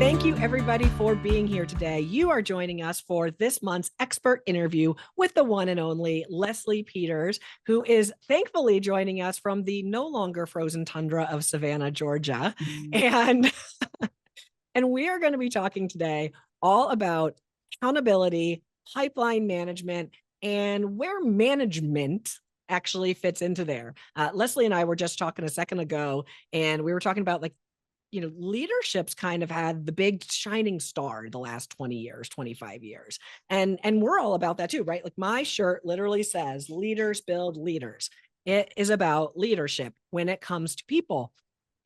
Thank you, everybody, for being here today. You are joining us for this month's expert interview with the one and only Lesley Peters, who is thankfully joining us from the no longer frozen tundra of Savannah, Georgia. And, and we are going to be talking today all about accountability, pipeline management, and where management actually fits into there. Lesley and I were just talking a second ago, and we were talking about leadership's kind of had the big shining star the last 20 years, 25 years. And we're all about that too, right? Like my shirt literally says leaders build leaders. It is about leadership when it comes to people.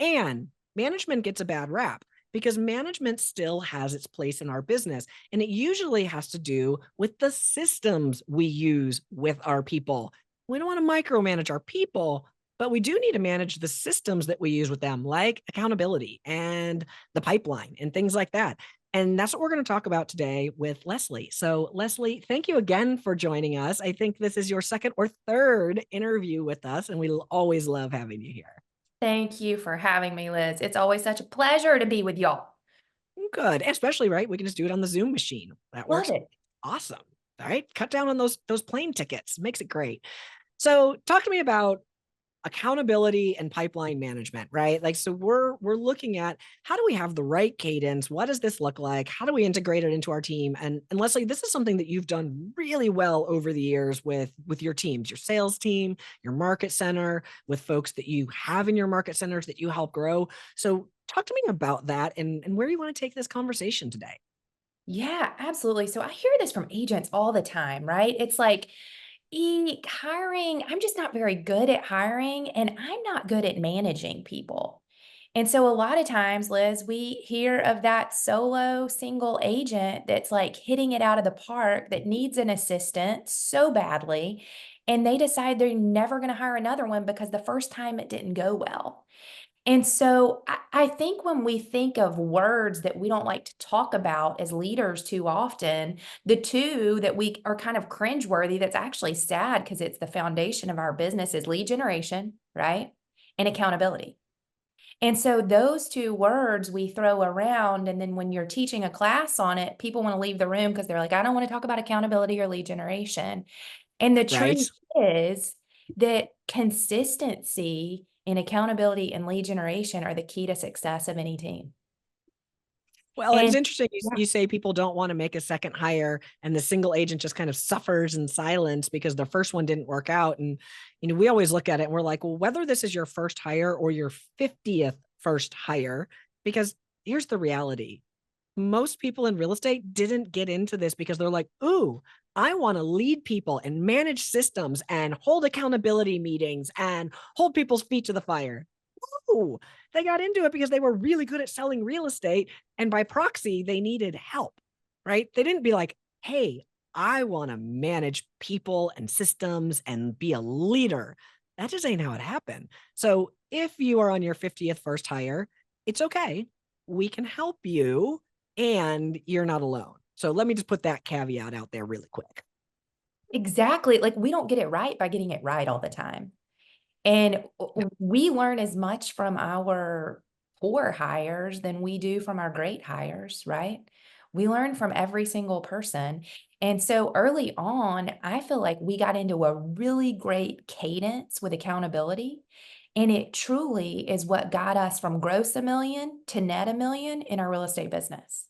And management gets a bad rap because management still has its place in our business. And it usually has to do with the systems we use with our people. We don't want to micromanage our people, but we do need to manage the systems that we use with them, like accountability and the pipeline and things like that. And that's what we're going to talk about today with Lesley. So, Lesley, thank you again for joining us. I think this is your second or third interview with us, and we always love having you here. Thank you for having me, Liz. It's always such a pleasure to be with y'all. Good. Especially, right? We can just do it on the Zoom machine. That Love works it. awesome. All right. Cut down on those plane tickets. Makes it great. So talk to me about accountability and pipeline management, right? Like, so we're looking at how do we have the right cadence? What does this look like? How do we integrate it into our team? And Lesley, this is something that you've done really well over the years with your teams, your sales team, your market center, with folks that you have in your market centers that you help grow. So talk to me about that and where you want to take this conversation today. Yeah, absolutely. So I hear this from agents all the time, right? It's like, hiring, I'm just not very good at hiring and I'm not good at managing people. And so a lot of times, Liz, we hear of that solo single agent that's like hitting it out of the park that needs an assistant so badly. And they decide they're never going to hire another one because the first time it didn't go well. And so I think when we think of words that we don't like to talk about as leaders too often, the two that we are kind of cringeworthy, that's actually sad because it's the foundation of our business is lead generation, right? And accountability. And so those two words we throw around. And then when you're teaching a class on it, people want to leave the room because they're like, I don't want to talk about accountability or lead generation. And the Right. truth is that consistency and accountability and lead generation are the key to success of any team. Well, it's And interesting yeah, you say people don't want to make a second hire and the single agent just kind of suffers in silence because the first one didn't work out. And, we always look at it and we're like, well, whether this is your first hire or your 50th first hire, because here's the reality. Most people in real estate didn't get into this because they're like, ooh, I want to lead people and manage systems and hold accountability meetings and hold people's feet to the fire. Ooh, they got into it because they were really good at selling real estate. And by proxy, they needed help, right? They didn't be like, hey, I want to manage people and systems and be a leader. That just ain't how it happened. So if you are on your 50th first hire, it's okay. We can help you and you're not alone. So let me just put that caveat out there really quick. exactly. Like we don't get it right by getting it right all the time. And we learn as much from our poor hires than we do from our great hires, right? We learn from every single person. And so early on, I feel like we got into a really great cadence with accountability. And it truly is what got us from gross a million to net a million in our real estate business.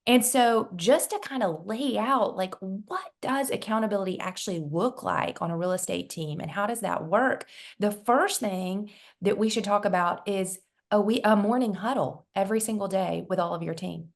And so just to kind of lay out like what does accountability actually look like on a real estate team and how does that work? The first thing that we should talk about is a morning huddle every single day with all of your team.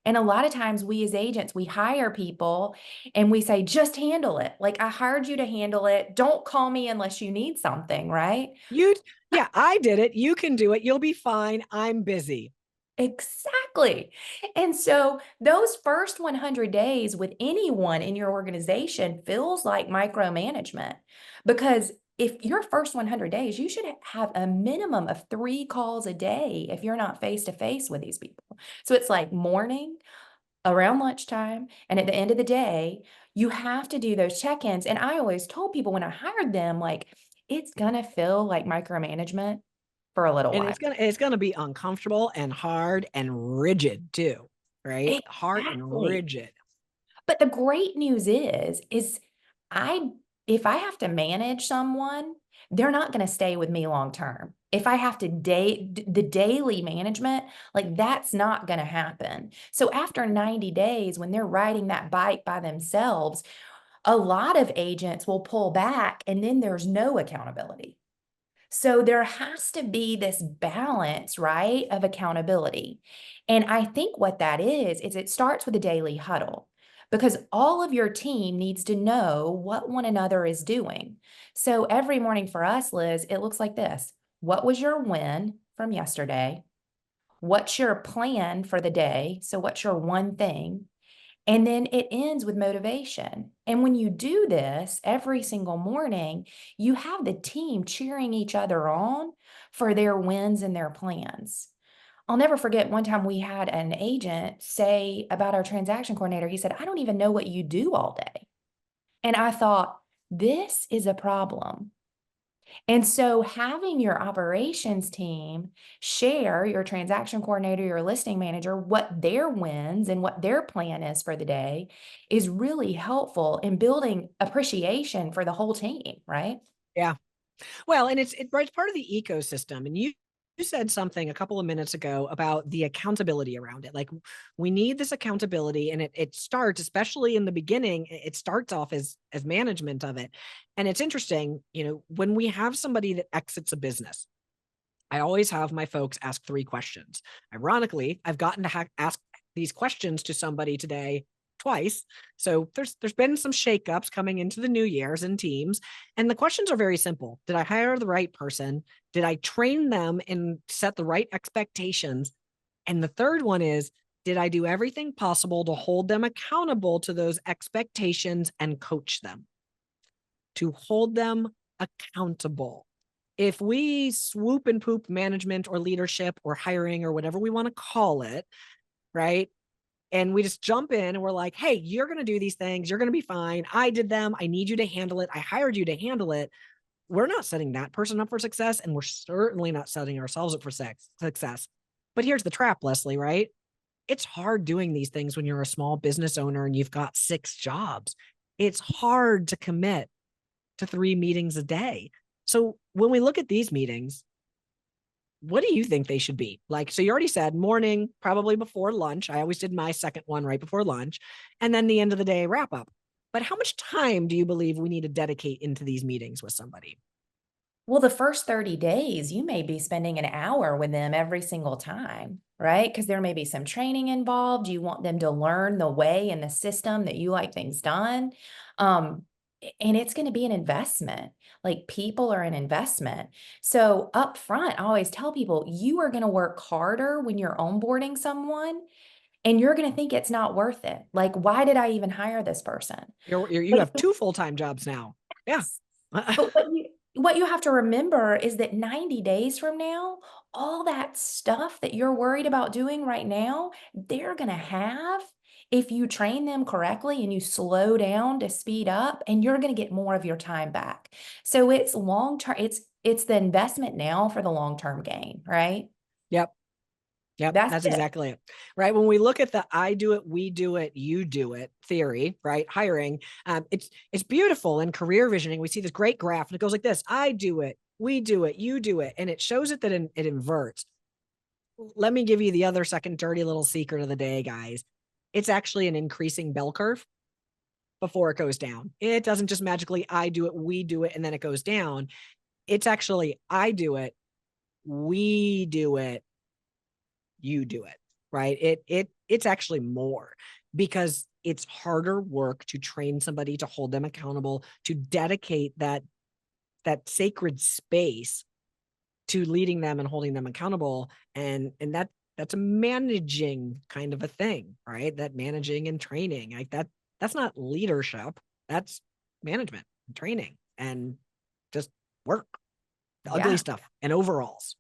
And a lot of times we as agents, we hire people and we say, just handle it. Like I hired you to handle it. Don't call me unless you need something, right? You, yeah, I did it. You can do it. You'll be fine. I'm busy. Exactly. And so those first 100 days with anyone in your organization feels like micromanagement because if your first 100 days, you should have a minimum of 3 calls a day if you're not face to face with these people. So it's like morning, around lunchtime, and at the end of the day, you have to do those check ins. And I always told people when I hired them, like, it's going to feel like micromanagement for a little And while. it's gonna be uncomfortable and hard and rigid too, right? Hard and Exactly. rigid. But the great news is I if I have to manage someone, they're not gonna stay with me long term. If I have to the daily management, like, that's not gonna happen. So after 90 days, when they're riding that bike by themselves, a lot of agents will pull back, and then there's no accountability. So there has to be this balance, right, of accountability. And I think what that is it starts with a daily huddle because all of your team needs to know what one another is doing. So every morning for us, Liz, it looks like this. What was your win from yesterday? What's your plan for the day? So what's your one thing? And then it ends with motivation. And when you do this every single morning, you have the team cheering each other on for their wins and their plans. I'll never forget one time we had an agent say about our transaction coordinator, he said, I don't even know what you do all day. And I thought, this is a problem. And so having your operations team share your transaction coordinator, your listing manager, what their wins and what their plan is for the day is really helpful in building appreciation for the whole team, right? Yeah. Well, and it's part of the ecosystem. And you said something a couple of minutes ago about the accountability around it. Like we need this accountability, and it starts, especially in the beginning, it starts off as management of it. And it's interesting, when we have somebody that exits a business, I always have my folks ask 3 questions. Ironically, I've gotten to ask these questions to somebody today twice. So there's been some shakeups coming into the new years and teams. And the questions are very simple. Did I hire the right person? Did I train them and set the right expectations? And the third one is, did I do everything possible to hold them accountable to those expectations and coach them? To hold them accountable. If we swoop and poop management or leadership or hiring or whatever we want to call it, right? And we just jump in and we're like, hey, you're going to do these things. You're going to be fine. I did them. I need you to handle it. I hired you to handle it. We're not setting that person up for success. And we're certainly not setting ourselves up for success. But here's the trap, Lesley, right? It's hard doing these things when you're a small business owner and you've got 6 jobs. It's hard to commit to 3 meetings a day. So when we look at these meetings, what do you think they should be? Like, so you already said morning, probably before lunch. I always did my second one right before lunch, and then the end of the day wrap up. But how much time do you believe we need to dedicate into these meetings with somebody? Well, the first 30 days, you may be spending an hour with them every single time, right? Because there may be some training involved. You want them to learn the way and the system that you like things done. And it's going to be an investment. Like people are an investment. So up front, I always tell people you are going to work harder when you're onboarding someone and you're going to think it's not worth it. Like, why did I even hire this person? You But have 2 full-time jobs now. Yeah. But what you have to remember is that 90 days from now, all that stuff that you're worried about doing right now, they're gonna have if you train them correctly and you slow down to speed up, and you're gonna get more of your time back. So it's long term, it's the investment now for the long-term gain, right? Yep. Yep, That's that's it. exactly it. Right. When we look at the I do it, we do it, you do it theory, right? Hiring, it's beautiful in career visioning. We see this great graph and it goes like this: I do it, we do it, you do it. And it shows it that it inverts. Let me give you the other second dirty little secret of the day, guys. It's actually an increasing bell curve before it goes down. It doesn't just magically I do it, we do it, and then it goes down. It's actually I do it, we do it, you do it, right? It's actually more because it's harder work to train somebody, to hold them accountable, to dedicate that sacred space to leading them and holding them accountable. And that's a managing kind of a thing, right? That managing and training, like that's not leadership. That's management and training and just work, the ugly Yeah, stuff and overalls.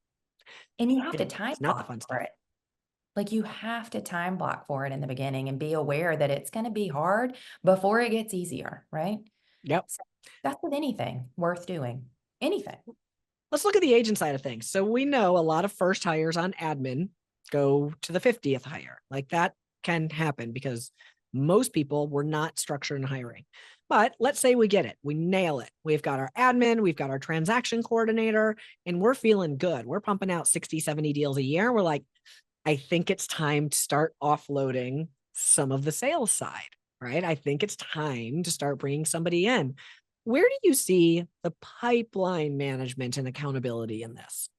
and you have to time It's not the block fun for stuff. it. Like, you have to time block for it in the beginning and be aware that it's gonna be hard before it gets easier, right? Yep. So, that's with anything worth doing. Anything. let's look at the agent side of things. So we know a lot of first hires on admin go to the 50th hire. Like that can happen because most people were not structured in hiring. But let's say we get it, we nail it. We've got our admin, we've got our transaction coordinator, and we're feeling good. We're pumping out 60, 70 deals a year. We're like, I think it's time to start offloading some of the sales side, right? I think it's time to start bringing somebody in. Where do you see the pipeline management and accountability in this?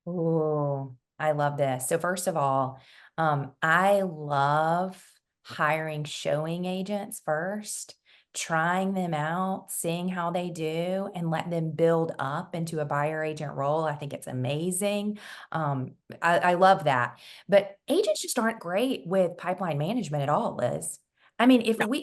Oh, I love this. So first of all, I love hiring showing agents first, trying them out, seeing how they do, and let them build up into a buyer agent role. I think it's amazing. I love that. But agents just aren't great with pipeline management at all, Liz. I mean, No.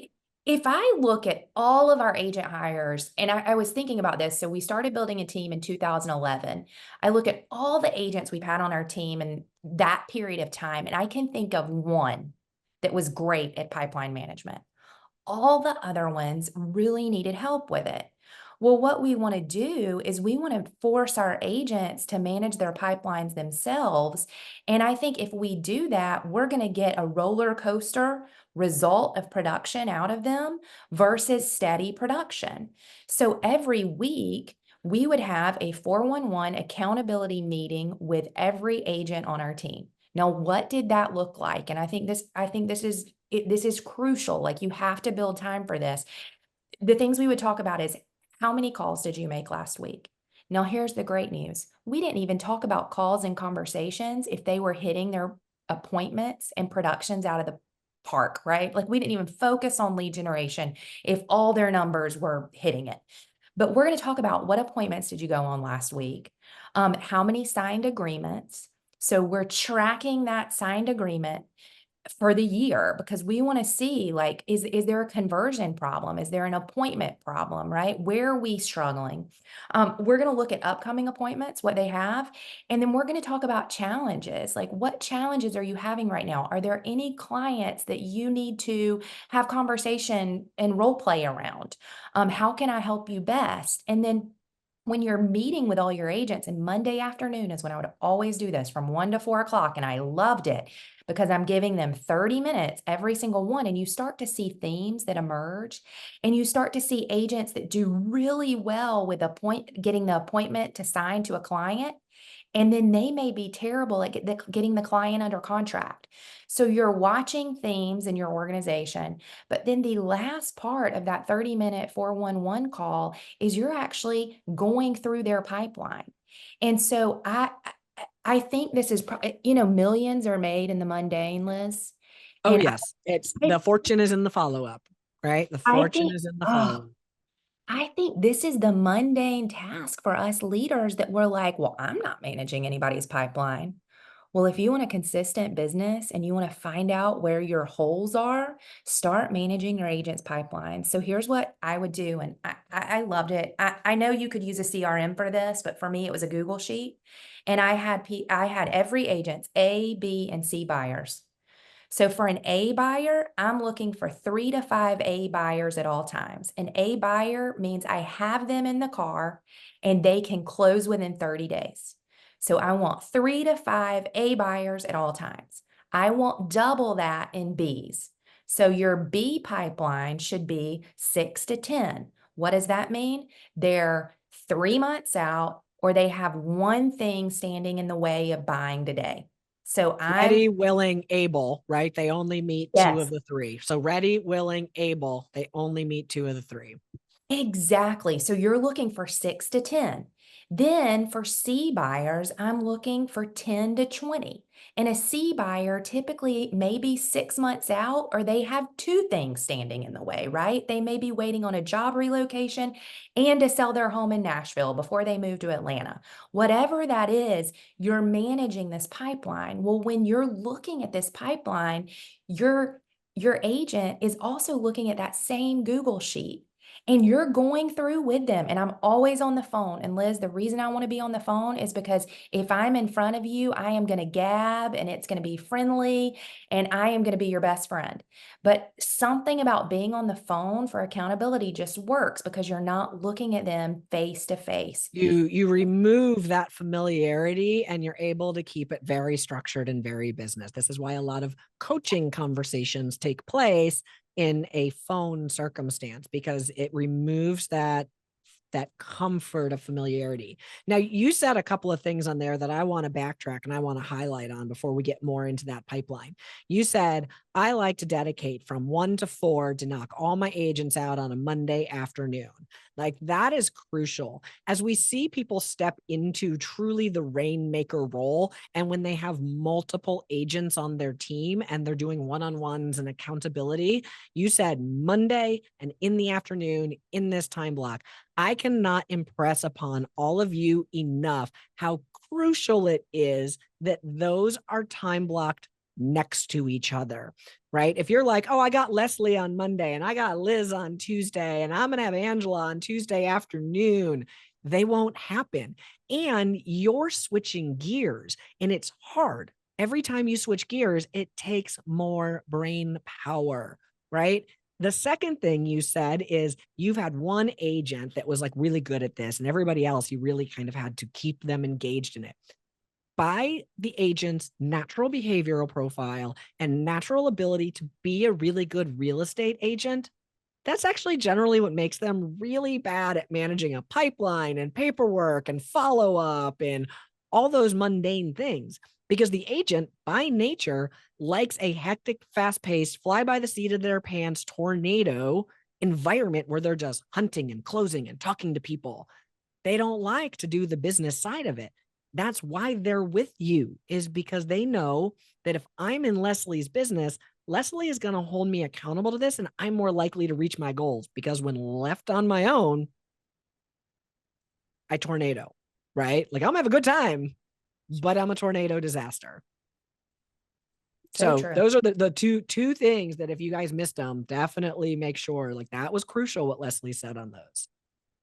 if I look at all of our agent hires, and I was thinking about this, so we started building a team in 2011. I look at all the agents we've had on our team in that period of time, and I can think of one that was great at pipeline management. All the other ones really needed help with it. Well, what we want to do is we want to force our agents to manage their pipelines themselves. And I think if we do that, we're going to get a roller coaster result of production out of them versus steady production. So every week, we would have a 411 accountability meeting with every agent on our team. Now, what did that look like? And this is crucial. Like you have to build time for this. The things we would talk about is how many calls did you make last week? Now, here's the great news. We didn't even talk about calls and conversations if they were hitting their appointments and productions out of the park, right? Like we didn't even focus on lead generation if all their numbers were hitting it. But we're going to talk about what appointments did you go on last week? How many signed agreements? So we're tracking that signed agreement for the year because we want to see like is there a conversion problem, is there an appointment problem, right? Where are we struggling? We're going to look at upcoming appointments, what they have, and then we're going to talk about challenges, like what challenges are you having right now? Are there any clients that you need to have conversation and role play around? How can I help you best? And then when you're meeting with all your agents, and Monday afternoon is when I would always do this from 1 to 4 o'clock, and I loved it because I'm giving them 30 minutes every single one. And you start to see themes that emerge, and you start to see agents that do really well with getting the appointment to sign to a client. And then they may be terrible at getting the client under contract. So you're watching themes in your organization. But then the last part of that 30-minute 411 call is you're actually going through their pipeline. And so I think this is, millions are made in the mundane, Liz. Oh, And yes. It's I, the fortune is in the follow up, right? The I fortune think, is in the oh, follow up. I think this is the mundane task for us leaders that we're like, well, I'm not managing anybody's pipeline. Well, if you want a consistent business and you want to find out where your holes are, start managing your agent's pipeline. So here's what I would do. And I loved it. I know you could use a CRM for this, but for me, it was a Google sheet. And I had every agent's A, B, and C buyers. So for an A buyer, I'm looking for 3 to 5 A buyers at all times. An A buyer means I have them in the car and they can close within 30 days. So I want 3 to 5 A buyers at all times. I want double that in Bs. So your B pipeline should be 6 to 10. What does that mean? They're 3 months out or they have one thing standing in the way of buying today. So Ready, willing, able, right? They only meet two of yes, the three. So ready, willing, able, they only meet two of the three. exactly. So you're looking for 6 to 10. Then for C buyers, I'm looking for 10 to 20. And a C buyer typically may be 6 months out or they have two things standing in the way, right? They may be waiting on a job relocation and to sell their home in Nashville before they move to Atlanta. Whatever that is, you're managing this pipeline. Well, when you're looking at this pipeline, your agent is also looking at that same Google sheet. and you're going through with them. And I'm always on the phone. And Liz, the reason I want to be on the phone is because if I'm in front of you, I am going to gab and it's going to be friendly and I am going to be your best friend. But something about being on the phone for accountability just works because you're not looking at them face to face. You remove that familiarity and you're able to keep it very structured and very business. This is why a lot of coaching conversations take place in a phone circumstance, because it removes that comfort of familiarity. Now, you said a couple of things on there that I want to backtrack and I want to highlight on before we get more into that pipeline. You said, I like to dedicate from 1 to 4 to knock all my agents out on a Monday afternoon. Like, that is crucial as we see people step into truly the rainmaker role. And when they have multiple agents on their team and they're doing one-on-ones and accountability, you said Monday and in the afternoon in this time block. I cannot impress upon all of you enough how crucial it is that those are time blocked next to each other, right? If you're like, oh, I got Lesley on Monday and I got Liz on Tuesday and I'm going to have Angela on Tuesday afternoon, they won't happen. And you're switching gears and it's hard. Every time you switch gears, it takes more brain power, right? The second thing you said is you've had one agent that was like really good at this, and everybody else, you really kind of had to keep them engaged in it. By the agent's natural behavioral profile and natural ability to be a really good real estate agent, that's actually generally what makes them really bad at managing a pipeline and paperwork and follow up and all those mundane things. Because the agent, by nature, likes a hectic, fast paced, fly by the seat of their pants tornado environment where they're just hunting and closing and talking to people. They don't like to do the business side of it. That's why they're with you, is because they know that if I'm in Lesley's business, Lesley is going to hold me accountable to this and I'm more likely to reach my goals, because when left on my own, I tornado, right? Like, I'm gonna have a good time, but I'm a tornado disaster. So So true. those are the two things that if you guys missed them, definitely make sure, like, that was crucial what Lesley said on those.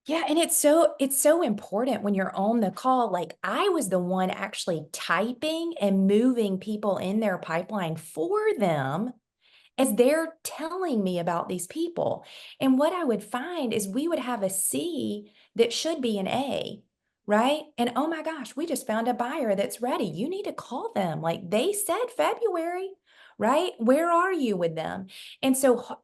Yeah, and it's so important when you're on the call. Like I was the one actually typing and moving people in their pipeline for them as they're telling me about these people. And what I would find is we would have a C that should be an A, right? And oh my gosh, we just found a buyer that's ready. You need to call them. Like they said February, right? Where are you with them? And so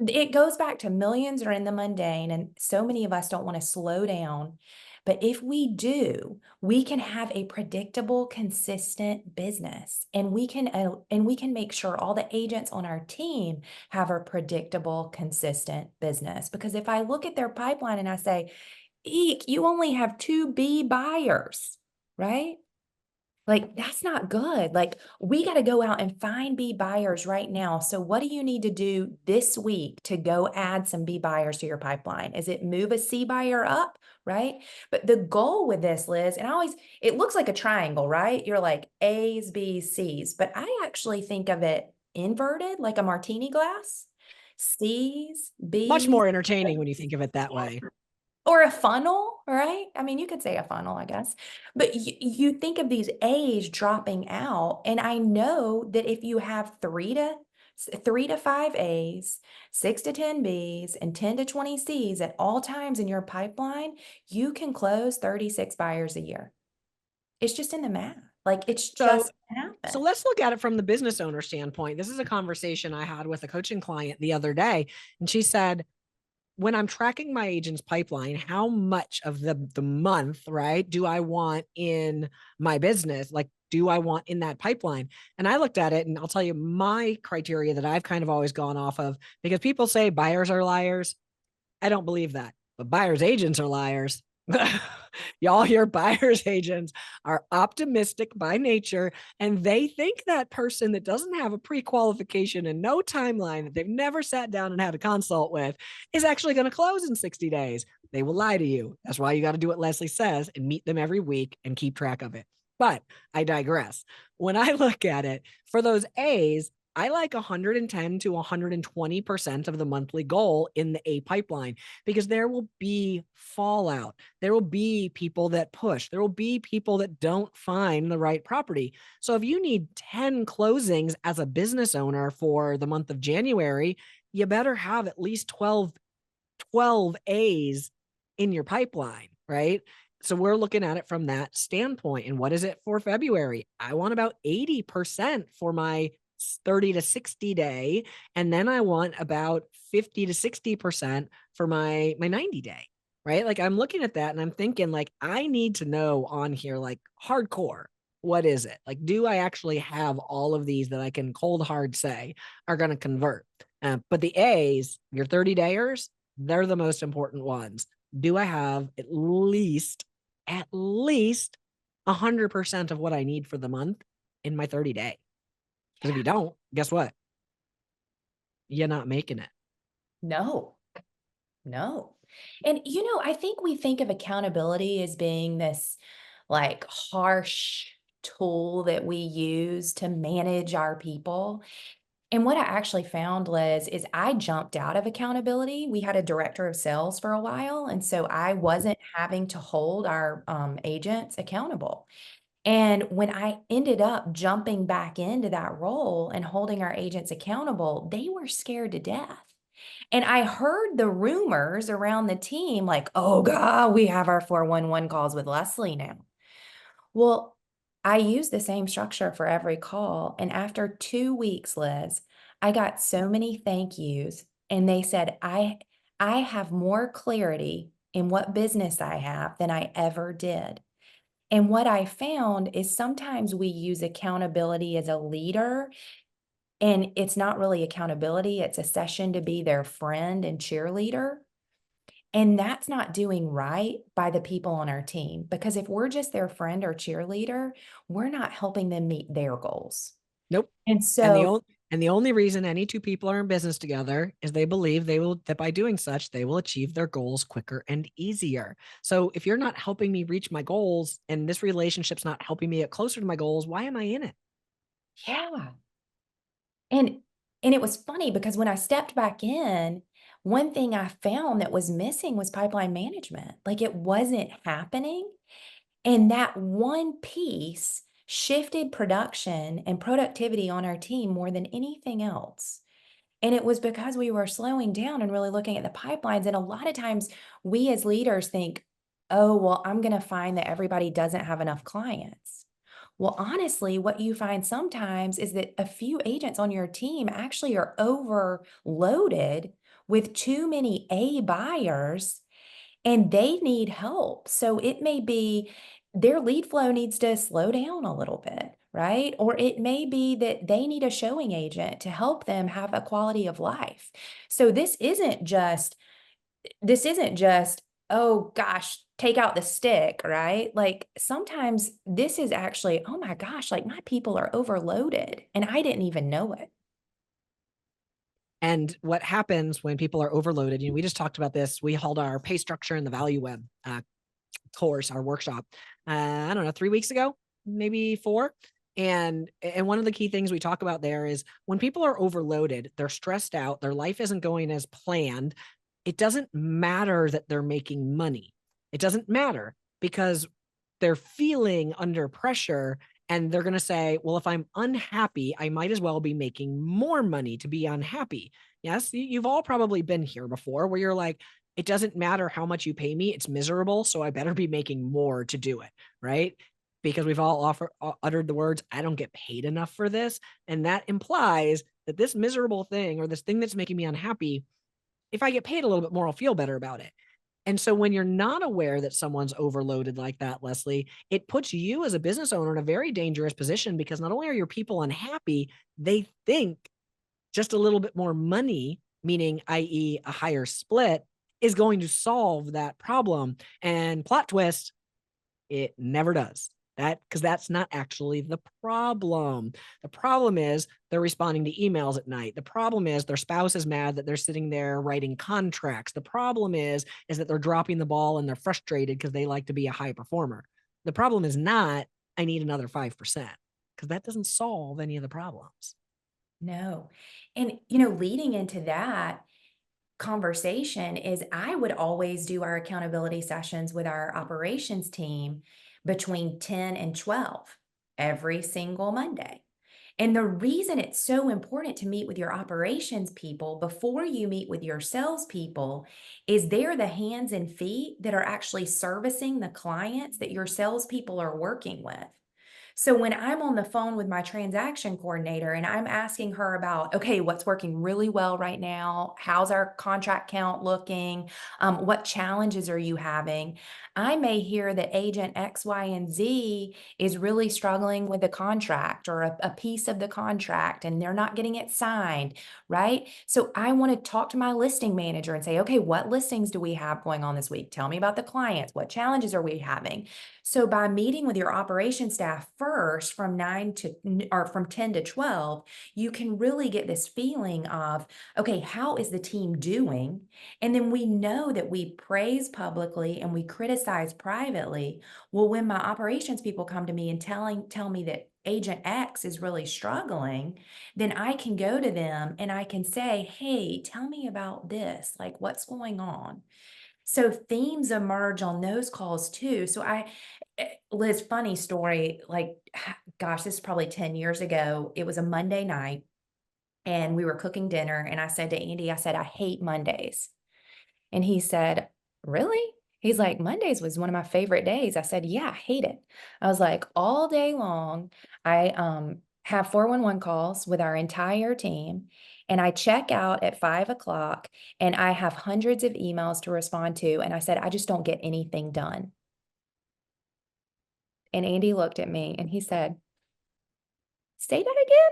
it goes back to millions are in the mundane, and so many of us don't want to slow down. But if we do, we can have a predictable, consistent business, and we can make sure all the agents on our team have a predictable, consistent business. Because if I look at their pipeline and I say, "Eek, you only have 2B buyers," right? Like, that's not good. Like, we got to go out and find B buyers right now. So, what do you need to do this week to go add some B buyers to your pipeline? Is it move a C buyer up? Right. But the goal with this, Liz, and it looks like a triangle, right? You're like A's, B's, C's, but I actually think of it inverted, like a martini glass. C's, Much B's, more entertaining when you think of it that way. or a funnel, right? I mean, you could say a funnel, I guess. But you think of these A's dropping out, and I know that if you have 3 to 5 A's, 6 to 10 B's, and 10 to 20 C's at all times in your pipeline, you can close 36 buyers a year. It's just in the math. Like it's So just happen. So let's look at it from the business owner standpoint. This is a conversation I had with a coaching client the other day. And she said, when I'm tracking my agent's pipeline, how much of the month, right, do I want in my business? Like, do I want in that pipeline? And I looked at it, and I'll tell you my criteria that I've kind of always gone off of, because people say buyers are liars. I don't believe that, but buyers agents are liars. Y'all, your buyers agents are optimistic by nature, and they think that person that doesn't have a pre-qualification and no timeline, that they've never sat down and had a consult with, is actually going to close in 60 days. They will lie to you. That's why you got to do what Lesley says and meet them every week and keep track of it. But I digress. When I look at it, for those A's, I like 110 to 120% of the monthly goal in the A pipeline because there will be fallout. There will be people that push. There will be people that don't find the right property. So if you need 10 closings as a business owner for the month of January, you better have at least 12 A's in your pipeline, right? So we're looking at it from that standpoint. And what is it for February? I want about 80% for my 30 to 60 day. And then I want about 50 to 60% for my 90 day. Right. Like I'm looking at that and I'm thinking like I need to know on here like hardcore. What is it? Like, do I actually have all of these that I can cold hard say are going to convert? But the A's, your 30 dayers, they're the most important ones. Do I have at least 100% of what I need for the month in my 30 day? Because if you don't, guess what? You're not making it. No, no. And, I think we think of accountability as being this like harsh tool that we use to manage our people. And what I actually found, Liz, is I jumped out of accountability. We had a director of sales for a while. And so I wasn't having to hold our agents accountable. And when I ended up jumping back into that role and holding our agents accountable, they were scared to death. And I heard the rumors around the team like, oh, God, we have our 411 calls with Lesley now. Well, I used the same structure for every call. And after 2 weeks, Liz, I got so many thank yous. And they said, I have more clarity in what business I have than I ever did. And what I found is sometimes we use accountability as a leader, and it's not really accountability, it's a session to be their friend and cheerleader. And that's not doing right by the people on our team, because if we're just their friend or cheerleader, we're not helping them meet their goals. Nope. And And so, the only reason any two people are in business together is they believe that by doing such, they will achieve their goals quicker and easier. So if you're not helping me reach my goals and this relationship's not helping me get closer to my goals, why am I in it? yeah. And and it was funny because when I stepped back in, one thing I found that was missing was pipeline management. Like it wasn't happening. And that one piece shifted production and productivity on our team more than anything else. And it was because we were slowing down and really looking at the pipelines. And a lot of times we as leaders think, oh, well, I'm going to find that everybody doesn't have enough clients. Well, honestly, what you find sometimes is that a few agents on your team actually are overloaded with too many A buyers and they need help. So it may be their lead flow needs to slow down a little bit, right? Or it may be that they need a showing agent to help them have a quality of life. So this isn't just, oh gosh, take out the stick, right? Like sometimes this is actually, oh my gosh, like my people are overloaded and I didn't even know it. And what happens when people are overloaded, we just talked about this. We held our pay structure and the value web course, our workshop, I don't know, 3 weeks ago, maybe four. And one of the key things we talk about there is when people are overloaded, they're stressed out, their life isn't going as planned. It doesn't matter that they're making money. It doesn't matter because they're feeling under pressure and they're going to say, well, if I'm unhappy, I might as well be making more money to be unhappy. Yes, you've all probably been here before where you're like, it doesn't matter how much you pay me, it's miserable. So I better be making more to do it. Right. Because we've all uttered the words, I don't get paid enough for this. And that implies that this miserable thing or this thing that's making me unhappy, if I get paid a little bit more, I'll feel better about it. And so when you're not aware that someone's overloaded like that, Lesley, it puts you as a business owner in a very dangerous position because not only are your people unhappy, they think just a little bit more money, meaning, i.e., a higher split, is going to solve that problem. And plot twist, it never does. Because that's not actually the problem. The problem is they're responding to emails at night. The problem is their spouse is mad that they're sitting there writing contracts. The problem is that they're dropping the ball and they're frustrated because they like to be a high performer. The problem is not, I need another 5%, because that doesn't solve any of the problems. No. And, leading into that conversation is I would always do our accountability sessions with our operations team between 10 and 12 every single Monday. And the reason it's so important to meet with your operations people before you meet with your salespeople is they're the hands and feet that are actually servicing the clients that your salespeople are working with. So when I'm on the phone with my transaction coordinator and I'm asking her about, okay, what's working really well right now? How's our contract count looking? What challenges are you having? I may hear that agent X, Y, and Z is really struggling with a contract or a piece of the contract and they're not getting it signed, right? So I want to talk to my listing manager and say, okay, what listings do we have going on this week? Tell me about the clients. What challenges are we having? So by meeting with your operations staff first from 9 to or from 10 to 12, you can really get this feeling of, okay, how is the team doing? And then we know that we praise publicly and we criticize privately. Well, when my operations people come to me and tell me that agent X is really struggling, then I can go to them and I can say, "Hey, tell me about this. Like what's going on?" So themes emerge on those calls too. Liz, funny story, like, gosh, this is probably 10 years ago. It was a Monday night and we were cooking dinner. And I said to Andy, I said, I hate Mondays. And he said, really? He's like, Mondays was one of my favorite days. I said, yeah, I hate it. I was like, all day long, I have 411 calls with our entire team. And I check out at 5 o'clock and I have hundreds of emails to respond to. And I said, I just don't get anything done. And Andy looked at me and he said, say that again?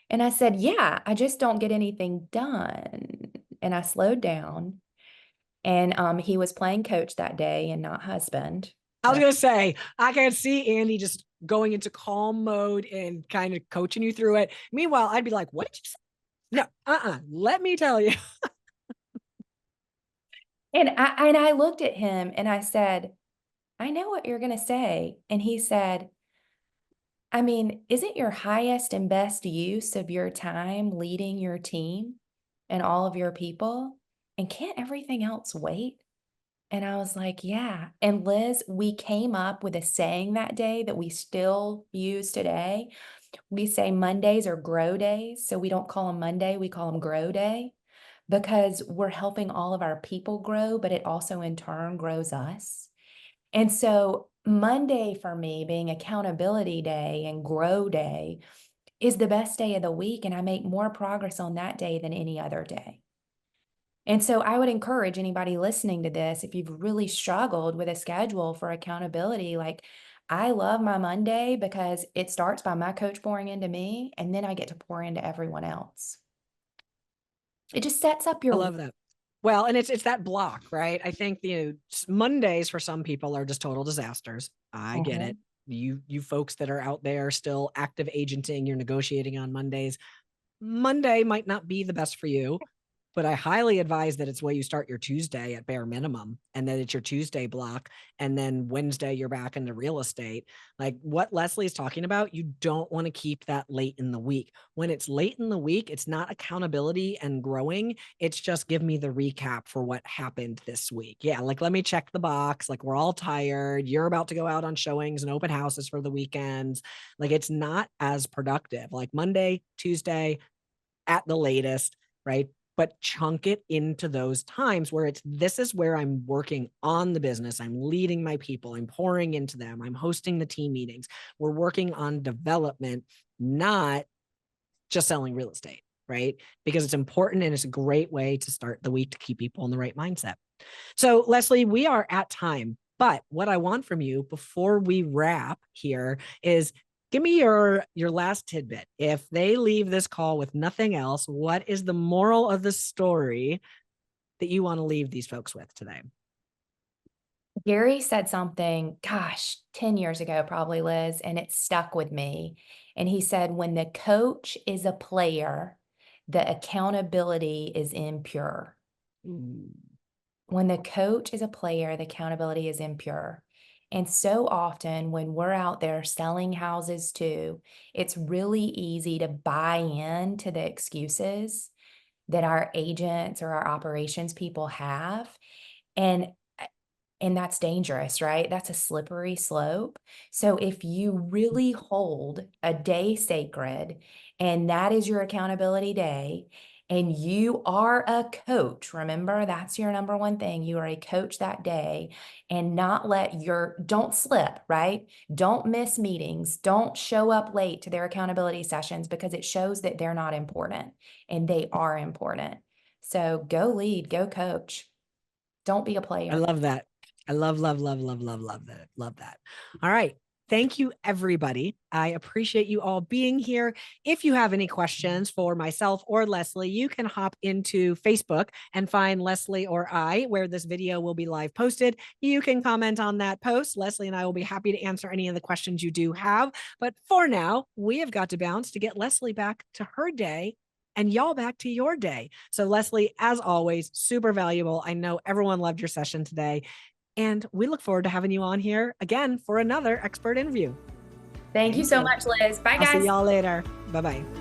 And I said, yeah, I just don't get anything done. And I slowed down and he was playing coach that day and not husband. I was going to say, I can see Andy just going into calm mode and kind of coaching you through it. Meanwhile, I'd be like, what did you say? No, let me tell you. And I looked at him and I said, I know what you're going to say. And he said, I mean, isn't your highest and best use of your time leading your team and all of your people? And can't everything else wait? And I was like, yeah. And Liz, we came up with a saying that day that we still use today. We say Mondays are grow days. So we don't call them Monday, we call them grow day because we're helping all of our people grow, but it also in turn grows us. And so Monday for me being accountability day and grow day is the best day of the week. And I make more progress on that day than any other day. And so I would encourage anybody listening to this, if you've really struggled with a schedule for accountability, like I love my Monday because it starts by my coach pouring into me and then I get to pour into everyone else. It just sets up I your week. love that. Well, and it's that block, right? I think Mondays for some people are just total disasters. I get it. Mhm. You folks that are out there still active agenting, you're negotiating on Mondays. Monday might not be the best for you, but I highly advise that it's where you start your Tuesday at bare minimum, and then it's your Tuesday block. And then Wednesday, you're back into real estate. Like what Leslie's talking about, you don't want to keep that late in the week. When it's late in the week, it's not accountability and growing. It's just give me the recap for what happened this week. Yeah. Like, let me check the box. Like, we're all tired. You're about to go out on showings and open houses for the weekends. Like, it's not as productive. Like Monday, Tuesday, at the latest, right? But chunk it into those times where this is where I'm working on the business. I'm leading my people. I'm pouring into them. I'm hosting the team meetings. We're working on development, not just selling real estate, right? Because it's important and it's a great way to start the week to keep people in the right mindset. So, Lesley, we are at time. But what I want from you before we wrap here is give me your last tidbit. If they leave this call with nothing else, what is the moral of the story that you want to leave these folks with today? Gary said something, gosh, 10 years ago, probably, Liz, and it stuck with me. And he said, when the coach is a player, the accountability is impure. Ooh. When the coach is a player, the accountability is impure. And so often when we're out there selling houses too, it's really easy to buy into the excuses that our agents or our operations people have. And and that's dangerous, right? That's a slippery slope. So if you really hold a day sacred and that is your accountability day, and you are a coach, remember that's your number one thing. You are a coach that day, and not don't slip, right? Don't miss meetings. Don't show up late to their accountability sessions because it shows that they're not important and they are important. So go lead, go coach. Don't be a I player. love that. I love that. Love that. All right. Thank you, everybody. I appreciate you all being here. If you have any questions for myself or Lesley, you can hop into Facebook and find Lesley or I, where this video will be live posted. You can comment on that post. Lesley and I will be happy to answer any of the questions you do have. But for now, we have got to bounce to get Lesley back to her day and y'all back to your day. So, Lesley, as always, super valuable. I know everyone loved your session today. And we look forward to having you on here again for another expert interview. Thank you Thank so you. much, Liz. Bye, I'll see guys. y'all later. Bye bye.